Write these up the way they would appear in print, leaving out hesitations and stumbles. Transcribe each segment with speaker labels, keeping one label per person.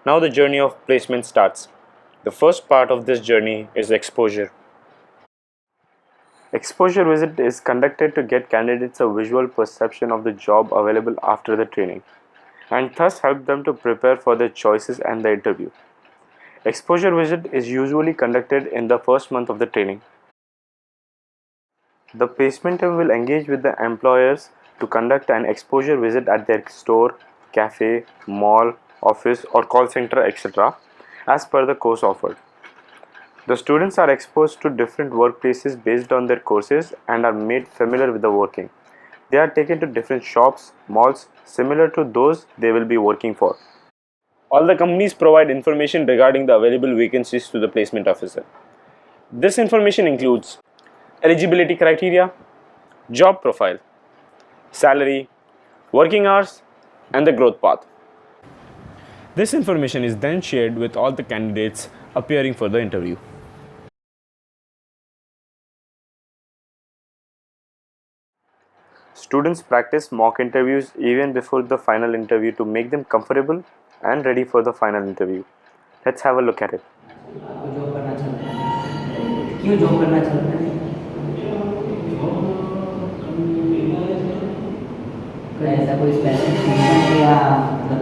Speaker 1: Now the journey of placement starts. The first part of this journey is exposure. Exposure visit is conducted to get candidates a visual perception of the job available after the training, and thus help them to prepare for their choices and the interview. Exposure visit is usually conducted in the first month of the training. The placement team will engage with the employers to conduct an exposure visit at their store, cafe, mall, office or call center, etc. as per the course offered. The students are exposed to different workplaces based on their courses and are made familiar with the working. They are taken to different shops, malls similar to those they will be working for. All the companies provide information regarding the available vacancies to the placement officer. This information includes eligibility criteria, job profile, salary, working hours, and the growth path. This information is then shared with all the candidates appearing for the interview. Students practice mock interviews even before the final interview to make them comfortable and ready for the final interview. Let's have a look at it.
Speaker 2: Job करना चाहते हैं क्यों job करना चाहते हैं कोई ऐसा कोई स्पेसिफिक रीज़न है या मतलब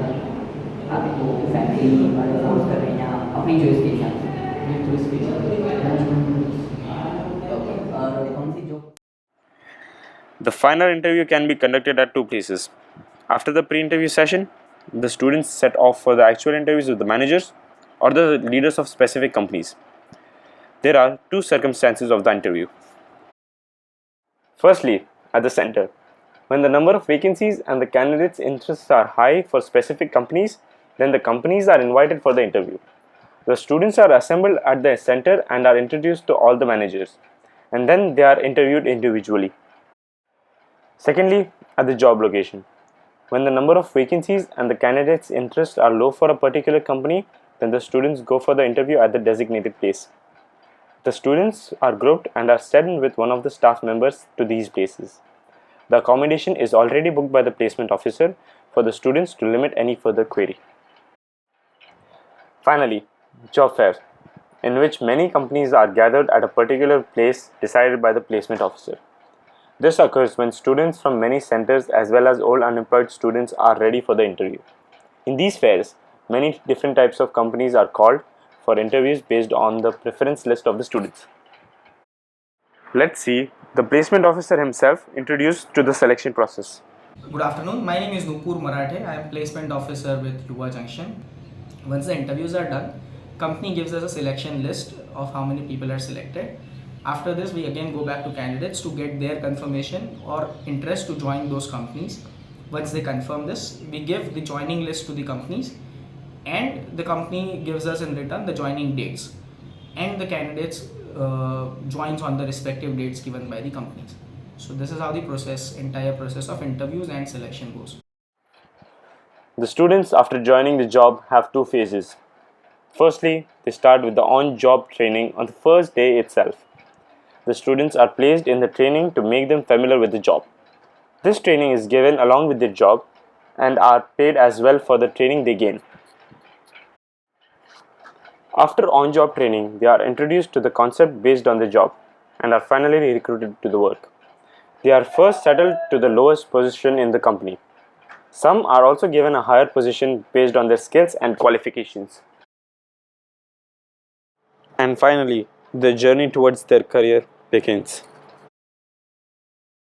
Speaker 2: आपको फैमिली वाले फोर्स कर रहे हैं या अपनी चॉइस के हिसाब से और कौन सी job
Speaker 1: The final interview can be conducted at two places. After the pre-interview session, the students set off for the actual interviews with the managers or the leaders of specific companies. There are two circumstances of the interview. Firstly, at the center, when the number of vacancies and the candidates' interests are high for specific companies, then the companies are invited for the interview. The students are assembled at the center and are introduced to all the managers, and then they are interviewed individually. Secondly, at the job location. When the number of vacancies and the candidates' interests are low for a particular company, then the students go for the interview at the designated place. The students are grouped and are sent with one of the staff members to these places. The accommodation is already booked by the placement officer for the students to limit any further query. Finally, job fair, in which many companies are gathered at a particular place decided by the placement officer. This occurs when students from many centers as well as old unemployed students are ready for the interview. In these fairs, many different types of companies are called for interviews based on the preference list of the students. Let's see the placement officer himself introduced to the selection process.
Speaker 3: Good afternoon. My name is Nupur Marathe. I am placement officer with Yuva Junction. Once the interviews are done, company gives us a selection list of how many people are selected. After this, we again go back to candidates to get their confirmation or interest to join those companies. Once they confirm this, we give the joining list to the companies, and the company gives us in return the joining dates, and the candidates joins on the respective dates given by the companies. So this is how the entire process of interviews and selection goes.
Speaker 1: The students after joining the job have two phases. Firstly, they start with the on-job training on the first day itself. The students are placed in the training to make them familiar with the job. This training is given along with their job and are paid as well for the training they gain. After on-job training, they are introduced to the concept based on the job and are finally recruited to the work. They are first settled to the lowest position in the company. Some are also given a higher position based on their skills and qualifications. And finally, the journey towards their career begins.